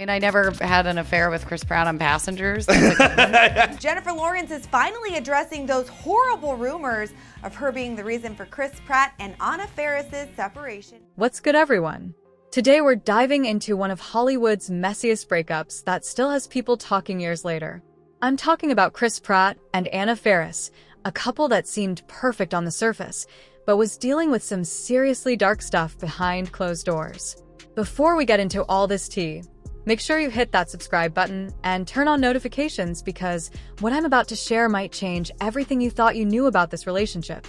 I never had an affair with Chris Pratt on Passengers. Jennifer Lawrence is finally addressing those horrible rumors of her being the reason for Chris Pratt and Anna Faris' separation. What's good, everyone? Today we're diving into one of Hollywood's messiest breakups that still has people talking years later. I'm talking about Chris Pratt and Anna Faris, a couple that seemed perfect on the surface, but was dealing with some seriously dark stuff behind closed doors. Before we get into all this tea, make sure you hit that subscribe button and turn on notifications because what I'm about to share might change everything you thought you knew about this relationship.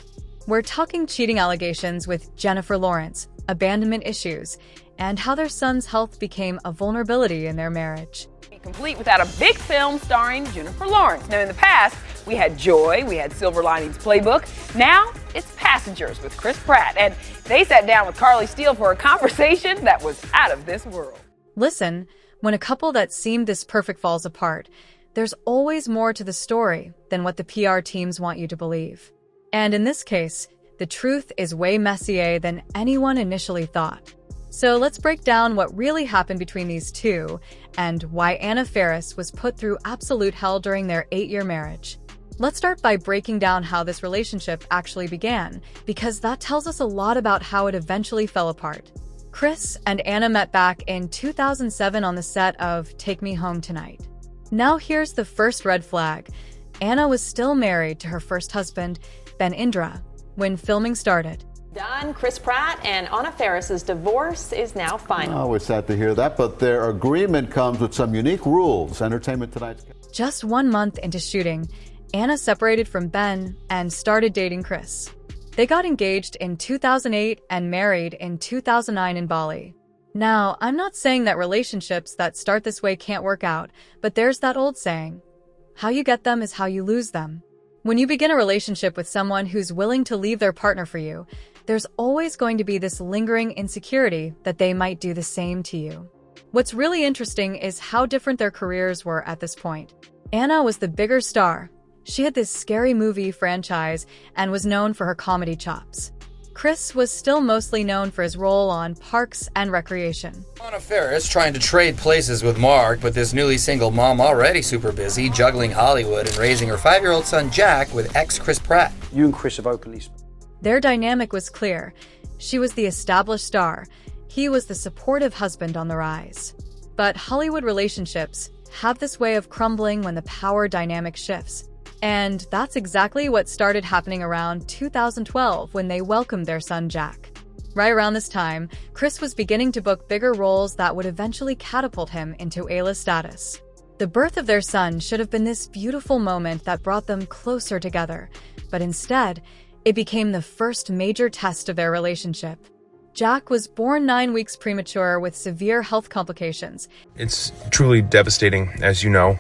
We're talking cheating allegations with Jennifer Lawrence, abandonment issues, and how their son's health became a vulnerability in their marriage. Complete without a big film starring Jennifer Lawrence. Now, in the past, we had Joy, we had Silver Linings Playbook. Now, it's Passengers with Chris Pratt, and they sat down with Carly Steele for a conversation that was out of this world. Listen, when a couple that seemed this perfect falls apart, there's always more to the story than what the PR teams want you to believe. And in this case, the truth is way messier than anyone initially thought. So let's break down what really happened between these two and why Anna Faris was put through absolute hell during their 8-year marriage. Let's start by breaking down how this relationship actually began, because that tells us a lot about how it eventually fell apart. Chris and Anna met back in 2007 on the set of Take Me Home Tonight. Now here's the first red flag. Anna was still married to her first husband, Ben Indra, when filming started. Done. Chris Pratt and Anna Faris' divorce is now final. Oh, we're sad to hear that, but their agreement comes with some unique rules. Entertainment Tonight's... Just 1 month into shooting, Anna separated from Ben and started dating Chris. They got engaged in 2008 and married in 2009 in Bali. Now, I'm not saying that relationships that start this way can't work out, but there's that old saying, how you get them is how you lose them. When you begin a relationship with someone who's willing to leave their partner for you, there's always going to be this lingering insecurity that they might do the same to you. What's really interesting is how different their careers were at this point. Anna was the bigger star. She had this scary movie franchise and was known for her comedy chops. Chris was still mostly known for his role on Parks and Recreation. Anna Faris trying to trade places with Mark, but this newly single mom already super busy juggling Hollywood and raising her 5-year-old son Jack with ex-Chris Pratt. You and Chris have openly spoken. Their dynamic was clear. She was the established star. He was the supportive husband on the rise. But Hollywood relationships have this way of crumbling when the power dynamic shifts. And that's exactly what started happening around 2012 when they welcomed their son Jack. Right around this time, Chris was beginning to book bigger roles that would eventually catapult him into A-list status. The birth of their son should have been this beautiful moment that brought them closer together, but instead, it became the first major test of their relationship. Jack was born 9 weeks premature with severe health complications. It's truly devastating, as you know.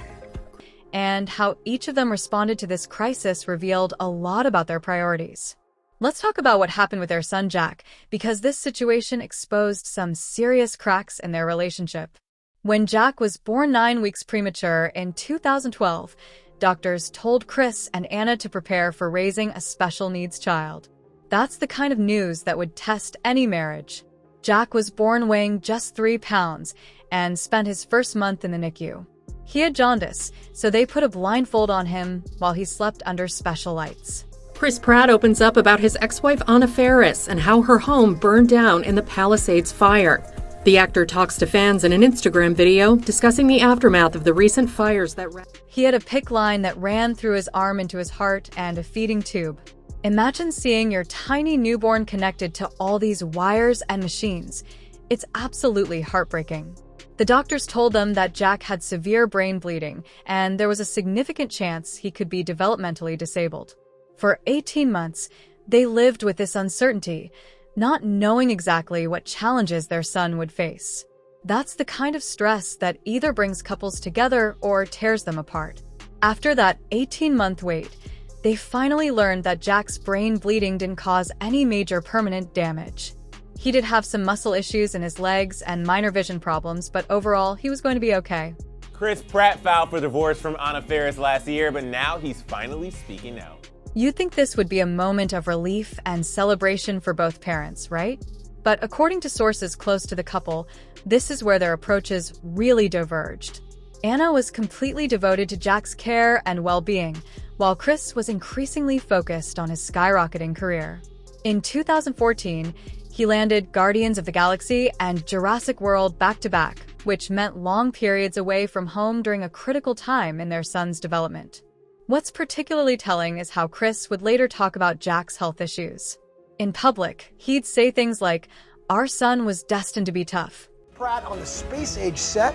And how each of them responded to this crisis revealed a lot about their priorities. Let's talk about what happened with their son Jack, because this situation exposed some serious cracks in their relationship. When Jack was born 9 weeks premature in 2012, doctors told Chris and Anna to prepare for raising a special needs child. That's the kind of news that would test any marriage. Jack was born weighing just 3 pounds and spent his first month in the NICU. He had jaundice, so they put a blindfold on him while he slept under special lights. Chris Pratt opens up about his ex-wife Anna Faris and how her home burned down in the Palisades fire. The actor talks to fans in an Instagram video discussing the aftermath of the recent fires that... He had a PICC line that ran through his arm into his heart and a feeding tube. Imagine seeing your tiny newborn connected to all these wires and machines. It's absolutely heartbreaking. The doctors told them that Jack had severe brain bleeding, and there was a significant chance he could be developmentally disabled. For 18 months, they lived with this uncertainty, not knowing exactly what challenges their son would face. That's the kind of stress that either brings couples together or tears them apart. After that 18-month wait, they finally learned that Jack's brain bleeding didn't cause any major permanent damage. He did have some muscle issues in his legs and minor vision problems, but overall, he was going to be okay. Chris Pratt filed for divorce from Anna Faris last year, but now he's finally speaking out. You'd think this would be a moment of relief and celebration for both parents, right? But according to sources close to the couple, this is where their approaches really diverged. Anna was completely devoted to Jack's care and well-being, while Chris was increasingly focused on his skyrocketing career. In 2014, he landed Guardians of the Galaxy and Jurassic World back-to-back, which meant long periods away from home during a critical time in their son's development. What's particularly telling is how Chris would later talk about Jack's health issues. In public, he'd say things like, "Our son was destined to be tough." Pratt on the space-age set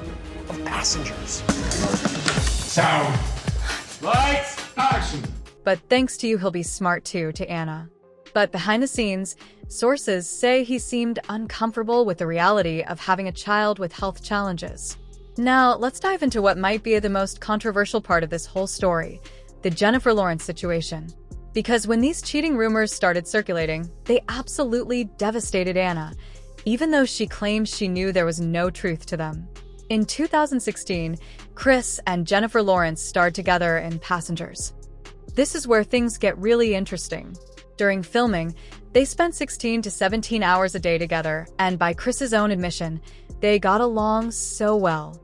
of Passengers. Sound. Lights. Action. But thanks to you, he'll be smart too, to Anna. But behind the scenes, sources say he seemed uncomfortable with the reality of having a child with health challenges. Now, let's dive into what might be the most controversial part of this whole story, the Jennifer Lawrence situation. Because when these cheating rumors started circulating, they absolutely devastated Anna, even though she claims she knew there was no truth to them. In 2016, Chris and Jennifer Lawrence starred together in Passengers. This is where things get really interesting. During filming, they spent 16 to 17 hours a day together, and by Chris's own admission, they got along so well.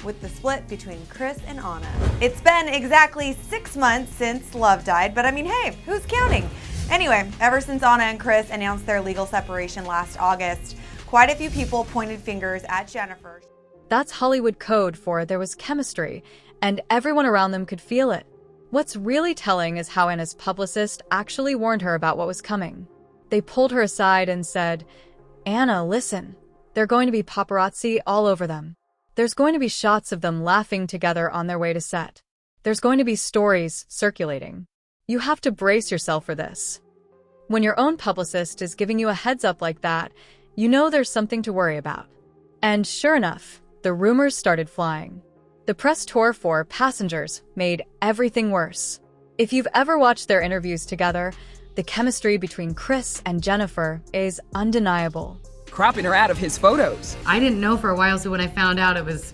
With the split between Chris and Anna. It's been exactly 6 months since Love died, but I mean, hey, who's counting? Anyway, ever since Anna and Chris announced their legal separation last August, quite a few people pointed fingers at Jennifer. That's Hollywood code for there was chemistry, and everyone around them could feel it. What's really telling is how Anna's publicist actually warned her about what was coming. They pulled her aside and said, "Anna, listen, they're going to be paparazzi all over them. There's going to be shots of them laughing together on their way to set. There's going to be stories circulating. You have to brace yourself for this." When your own publicist is giving you a heads up like that, you know there's something to worry about. And sure enough, the rumors started flying. The press tour for Passengers made everything worse. If you've ever watched their interviews together, the chemistry between Chris and Jennifer is undeniable. Cropping her out of his photos. I didn't know for a while, so when I found out it was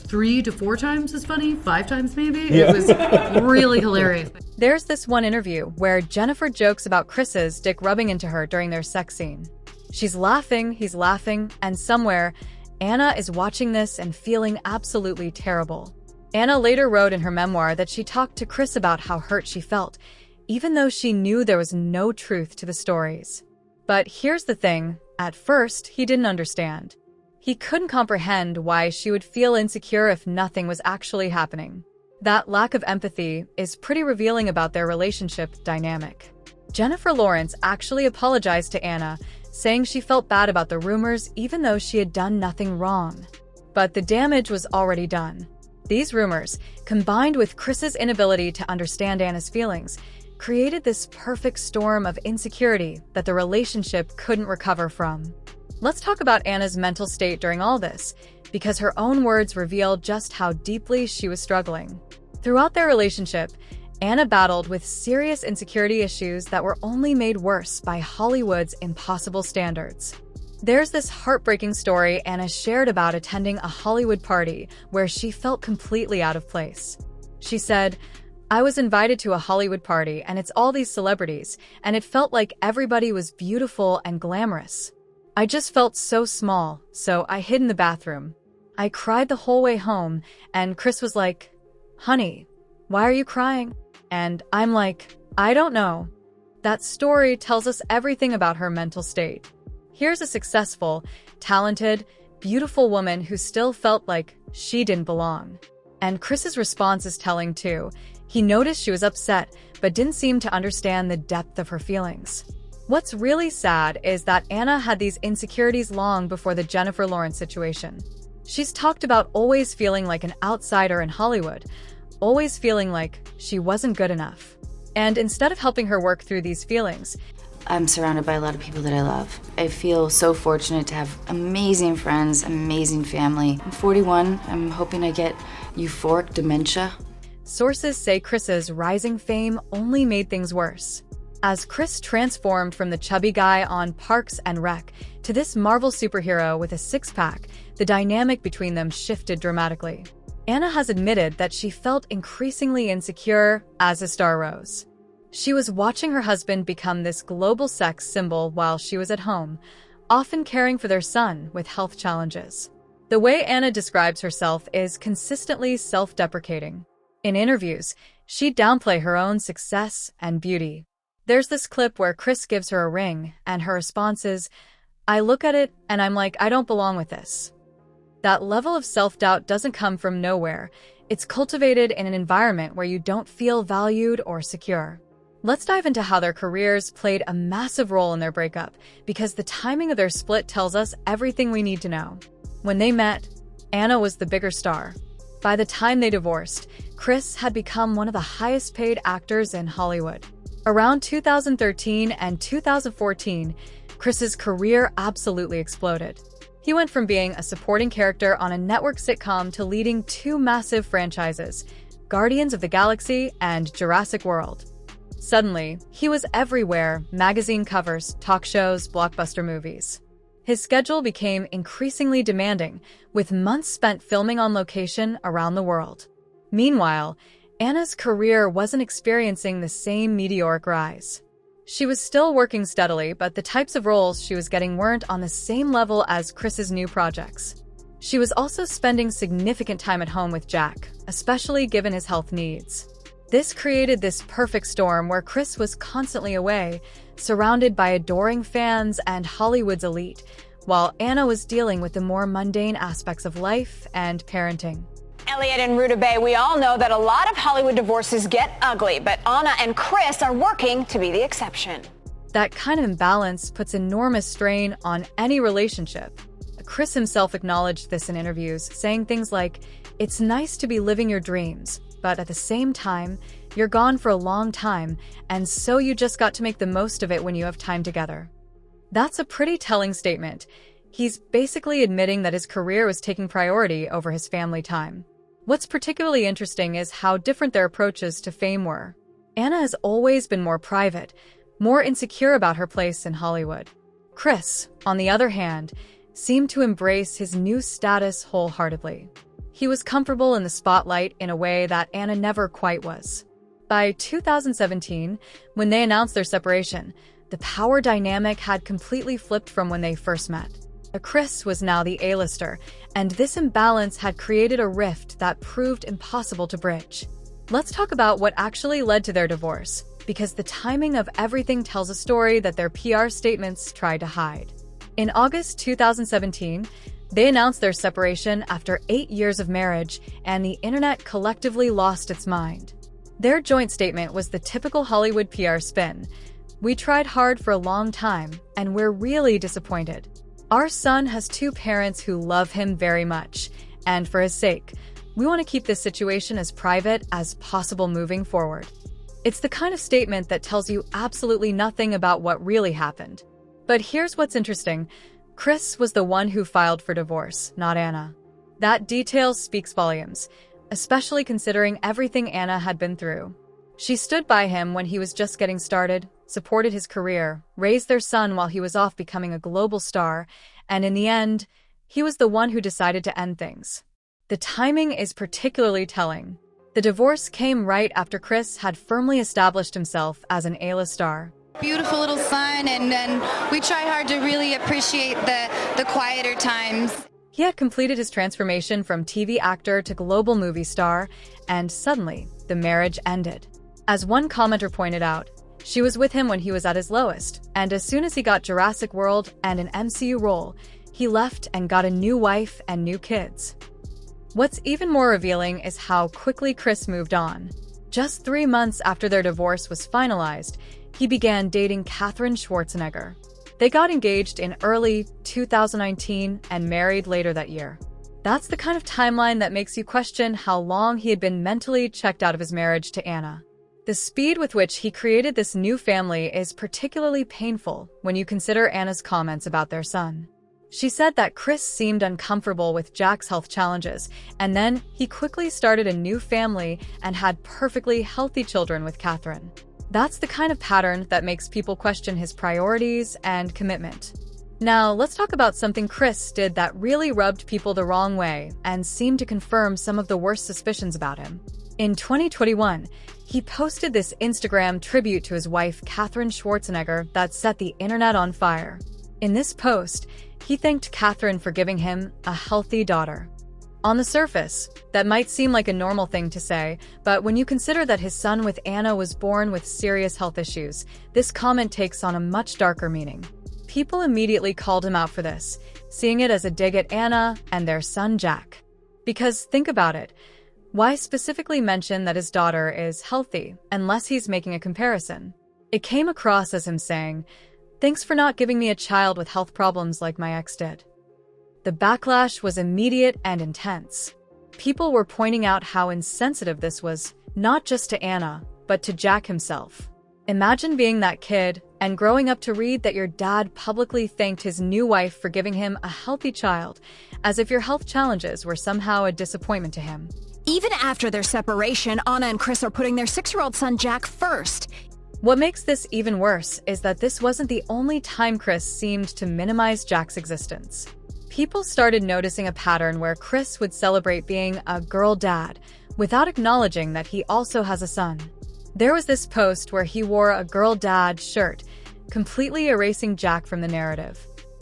3 to 4 times as funny, 5 times maybe. Yeah. It was really hilarious. There's this one interview where Jennifer jokes about Chris's dick rubbing into her during their sex scene. She's laughing, he's laughing, and somewhere, Anna is watching this and feeling absolutely terrible. Anna later wrote in her memoir that she talked to Chris about how hurt she felt, even though she knew there was no truth to the stories. But here's the thing, at first, he didn't understand. He couldn't comprehend why she would feel insecure if nothing was actually happening. That lack of empathy is pretty revealing about their relationship dynamic. Jennifer Lawrence actually apologized to Anna, saying she felt bad about the rumors even though she had done nothing wrong. But the damage was already done. These rumors, combined with Chris's inability to understand Anna's feelings, created this perfect storm of insecurity that the relationship couldn't recover from. Let's talk about Anna's mental state during all this, because her own words reveal just how deeply she was struggling. Throughout their relationship, Anna battled with serious insecurity issues that were only made worse by Hollywood's impossible standards. There's this heartbreaking story Anna shared about attending a Hollywood party where she felt completely out of place. She said, "I was invited to a Hollywood party and it's all these celebrities, and it felt like everybody was beautiful and glamorous. I just felt so small, so I hid in the bathroom. I cried the whole way home, and Chris was like, 'Honey, why are you crying?' And I'm like, 'I don't know.'" That story tells us everything about her mental state. Here's a successful, talented, beautiful woman who still felt like she didn't belong. And Chris's response is telling too. He noticed she was upset, but didn't seem to understand the depth of her feelings. What's really sad is that Anna had these insecurities long before the Jennifer Lawrence situation. She's talked about always feeling like an outsider in Hollywood, always feeling like she wasn't good enough. And instead of helping her work through these feelings, I'm surrounded by a lot of people that I love. I feel so fortunate to have amazing friends, amazing family. I'm 41. I'm hoping I get euphoric dementia. Sources say Chris's rising fame only made things worse. As Chris transformed from the chubby guy on Parks and Rec to this Marvel superhero with a six-pack, the dynamic between them shifted dramatically. Anna has admitted that she felt increasingly insecure as the star rose. She was watching her husband become this global sex symbol while she was at home, often caring for their son with health challenges. The way Anna describes herself is consistently self-deprecating. In interviews, she'd downplay her own success and beauty. There's this clip where Chris gives her a ring, and her response is, "I look at it and I'm like, I don't belong with this." That level of self-doubt doesn't come from nowhere. It's cultivated in an environment where you don't feel valued or secure. Let's dive into how their careers played a massive role in their breakup, because the timing of their split tells us everything we need to know. When they met, Anna was the bigger star. By the time they divorced, Chris had become one of the highest-paid actors in Hollywood. Around 2013 and 2014, Chris's career absolutely exploded. He went from being a supporting character on a network sitcom to leading two massive franchises, Guardians of the Galaxy and Jurassic World. Suddenly, he was everywhere: magazine covers, talk shows, blockbuster movies. His schedule became increasingly demanding, with months spent filming on location around the world. Meanwhile, Anna's career wasn't experiencing the same meteoric rise. She was still working steadily, but the types of roles she was getting weren't on the same level as Chris's new projects. She was also spending significant time at home with Jack, especially given his health needs. This created this perfect storm where Chris was constantly away, surrounded by adoring fans and Hollywood's elite, while Anna was dealing with the more mundane aspects of life and parenting. Elliot and Ruta Bay, we all know that a lot of Hollywood divorces get ugly, but Anna and Chris are working to be the exception. That kind of imbalance puts enormous strain on any relationship. Chris himself acknowledged this in interviews, saying things like, "It's nice to be living your dreams, but at the same time, you're gone for a long time, and so you just got to make the most of it when you have time together." That's a pretty telling statement. He's basically admitting that his career was taking priority over his family time. What's particularly interesting is how different their approaches to fame were. Anna has always been more private, more insecure about her place in Hollywood. Chris, on the other hand, seemed to embrace his new status wholeheartedly. He was comfortable in the spotlight in a way that Anna never quite was. By 2017, when they announced their separation, the power dynamic had completely flipped from when they first met. Chris was now the A-lister, and this imbalance had created a rift that proved impossible to bridge. Let's talk about what actually led to their divorce, because the timing of everything tells a story that their PR statements tried to hide. In August 2017, they announced their separation after 8 years of marriage, and the internet collectively lost its mind. Their joint statement was the typical Hollywood PR spin. "We tried hard for a long time, and we're really disappointed. Our son has two parents who love him very much, and for his sake, we want to keep this situation as private as possible moving forward." It's the kind of statement that tells you absolutely nothing about what really happened. But here's what's interesting. Chris was the one who filed for divorce, not Anna. That detail speaks volumes, especially considering everything Anna had been through. She stood by him when he was just getting started, supported his career, raised their son while he was off becoming a global star, and in the end, he was the one who decided to end things. The timing is particularly telling. The divorce came right after Chris had firmly established himself as an A-list star. Beautiful little son, and we try hard to really appreciate the quieter times. He had completed his transformation from TV actor to global movie star, and suddenly, the marriage ended. As one commenter pointed out, she was with him when he was at his lowest, and as soon as he got Jurassic World and an MCU role, he left and got a new wife and new kids. What's even more revealing is how quickly Chris moved on. Just 3 months after their divorce was finalized, he began dating Katherine Schwarzenegger. They got engaged in early 2019 and married later that year. That's the kind of timeline that makes you question how long he had been mentally checked out of his marriage to Anna. The speed with which he created this new family is particularly painful when you consider Anna's comments about their son. She said that Chris seemed uncomfortable with Jack's health challenges, and then he quickly started a new family and had perfectly healthy children with Katherine. That's the kind of pattern that makes people question his priorities and commitment. Now, let's talk about something Chris did that really rubbed people the wrong way and seemed to confirm some of the worst suspicions about him. In 2021, he posted this Instagram tribute to his wife, Katherine Schwarzenegger, that set the internet on fire. In this post, he thanked Catherine for giving him a healthy daughter. On the surface, that might seem like a normal thing to say, but when you consider that his son with Anna was born with serious health issues, this comment takes on a much darker meaning. People immediately called him out for this, seeing it as a dig at Anna and their son Jack. Because think about it, why specifically mention that his daughter is healthy unless he's making a comparison? It came across as him saying, "Thanks for not giving me a child with health problems like my ex did." The backlash was immediate and intense. People were pointing out how insensitive this was, not just to Anna, but to Jack himself. Imagine being that kid and growing up to read that your dad publicly thanked his new wife for giving him a healthy child, as if your health challenges were somehow a disappointment to him. Even after their separation, Anna and Chris are putting their 6-year-old son Jack first. What makes this even worse is that this wasn't the only time Chris seemed to minimize Jack's existence. People started noticing a pattern where Chris would celebrate being a girl dad without acknowledging that he also has a son. There was this post where he wore a girl dad shirt, completely erasing Jack from the narrative.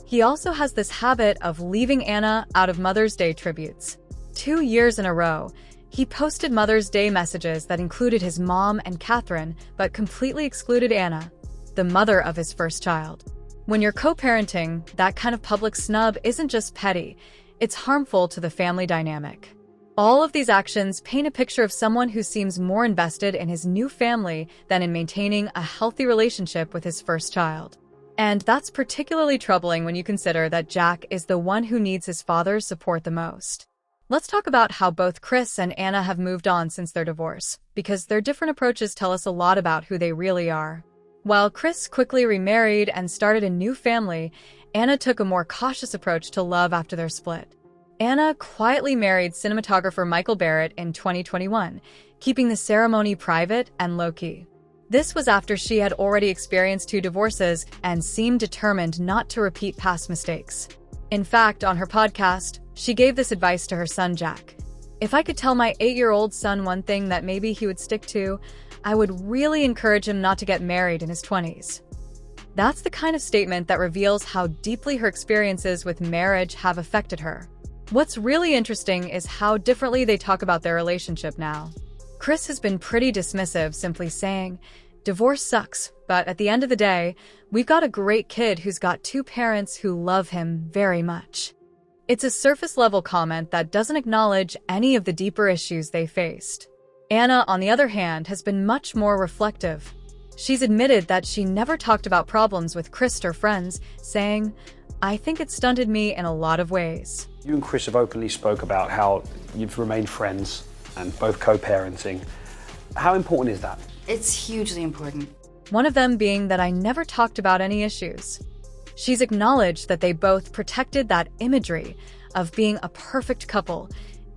He also has this habit of leaving Anna out of Mother's Day tributes. 2 years in a row, he posted Mother's Day messages that included his mom and Catherine, but completely excluded Anna, the mother of his first child. When you're co-parenting, that kind of public snub isn't just petty, it's harmful to the family dynamic. All of these actions paint a picture of someone who seems more invested in his new family than in maintaining a healthy relationship with his first child. And that's particularly troubling when you consider that Jack is the one who needs his father's support the most. Let's talk about how both Chris and Anna have moved on since their divorce, because their different approaches tell us a lot about who they really are. While Chris quickly remarried and started a new family, Anna took a more cautious approach to love after their split. Anna quietly married cinematographer Michael Barrett in 2021, keeping the ceremony private and low-key. This was after she had already experienced 2 divorces and seemed determined not to repeat past mistakes. In fact, on her podcast, she gave this advice to her son Jack. "If I could tell my 8-year-old son one thing that maybe he would stick to, I would really encourage him not to get married in his 20s. That's the kind of statement that reveals how deeply her experiences with marriage have affected her. What's really interesting is how differently they talk about their relationship now. Chris has been pretty dismissive, simply saying, "Divorce sucks, but at the end of the day, we've got a great kid who's got 2 parents who love him very much." It's a surface-level comment that doesn't acknowledge any of the deeper issues they faced. Anna, on the other hand, has been much more reflective. She's admitted that she never talked about problems with Chris or friends, saying, "I think it stunted me in a lot of ways." You and Chris have openly spoke about how you've remained friends and both co-parenting. How important is that? It's hugely important. One of them being that I never talked about any issues. She's acknowledged that they both protected that imagery of being a perfect couple,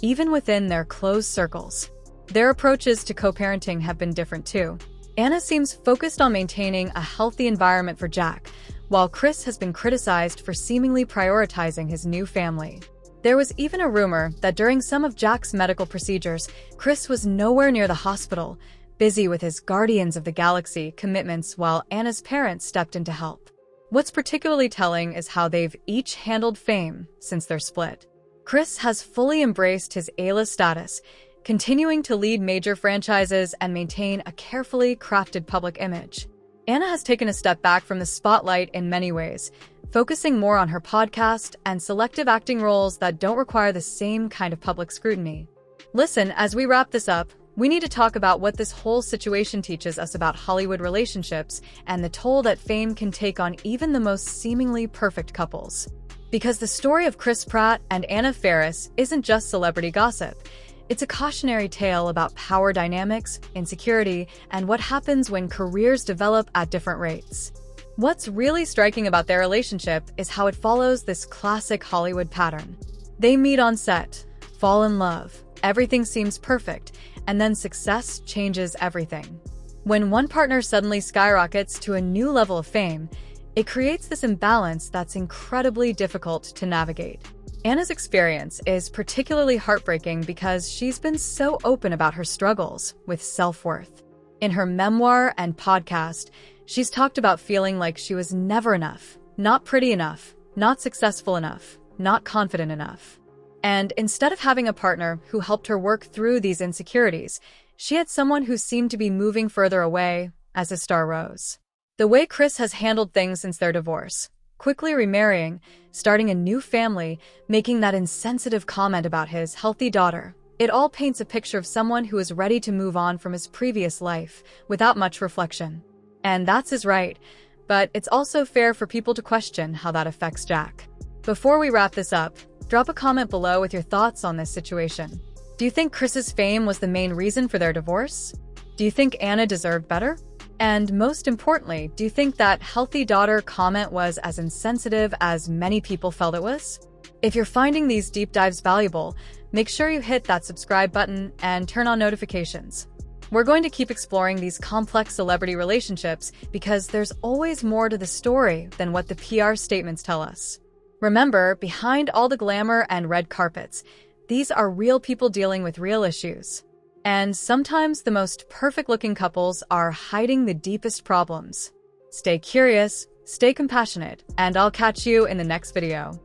even within their close circles. Their approaches to co-parenting have been different too. Anna seems focused on maintaining a healthy environment for Jack, while Chris has been criticized for seemingly prioritizing his new family. There was even a rumor that during some of Jack's medical procedures, Chris was nowhere near the hospital, busy with his Guardians of the Galaxy commitments while Anna's parents stepped in to help. What's particularly telling is how they've each handled fame since their split. Chris has fully embraced his A-list status, continuing to lead major franchises and maintain a carefully crafted public image. Anna has taken a step back from the spotlight in many ways, focusing more on her podcast and selective acting roles that don't require the same kind of public scrutiny. Listen, as we wrap this up, we need to talk about what this whole situation teaches us about Hollywood relationships and the toll that fame can take on even the most seemingly perfect couples. Because the story of Chris Pratt and Anna Faris isn't just celebrity gossip. It's a cautionary tale about power dynamics, insecurity, and what happens when careers develop at different rates. What's really striking about their relationship is how it follows this classic Hollywood pattern. They meet on set, fall in love, everything seems perfect, and then success changes everything. When one partner suddenly skyrockets to a new level of fame, it creates this imbalance that's incredibly difficult to navigate. Anna's experience is particularly heartbreaking because she's been so open about her struggles with self-worth. In her memoir and podcast, she's talked about feeling like she was never enough, Not pretty enough, not successful enough, not confident enough. And instead of having a partner who helped her work through these insecurities, she had someone who seemed to be moving further away as the star rose. The way Chris has handled things since their divorce, quickly remarrying, starting a new family, making that insensitive comment about his healthy daughter, it all paints a picture of someone who is ready to move on from his previous life without much reflection. And that's his right, but it's also fair for people to question how that affects Jack. Before we wrap this up, drop a comment below with your thoughts on this situation. Do you think Chris's fame was the main reason for their divorce? Do you think Anna deserved better? And most importantly, do you think that healthy daughter comment was as insensitive as many people felt it was? If you're finding these deep dives valuable, make sure you hit that subscribe button and turn on notifications. We're going to keep exploring these complex celebrity relationships because there's always more to the story than what the PR statements tell us. Remember, behind all the glamour and red carpets, these are real people dealing with real issues. And sometimes the most perfect-looking couples are hiding the deepest problems. Stay curious, stay compassionate, and I'll catch you in the next video.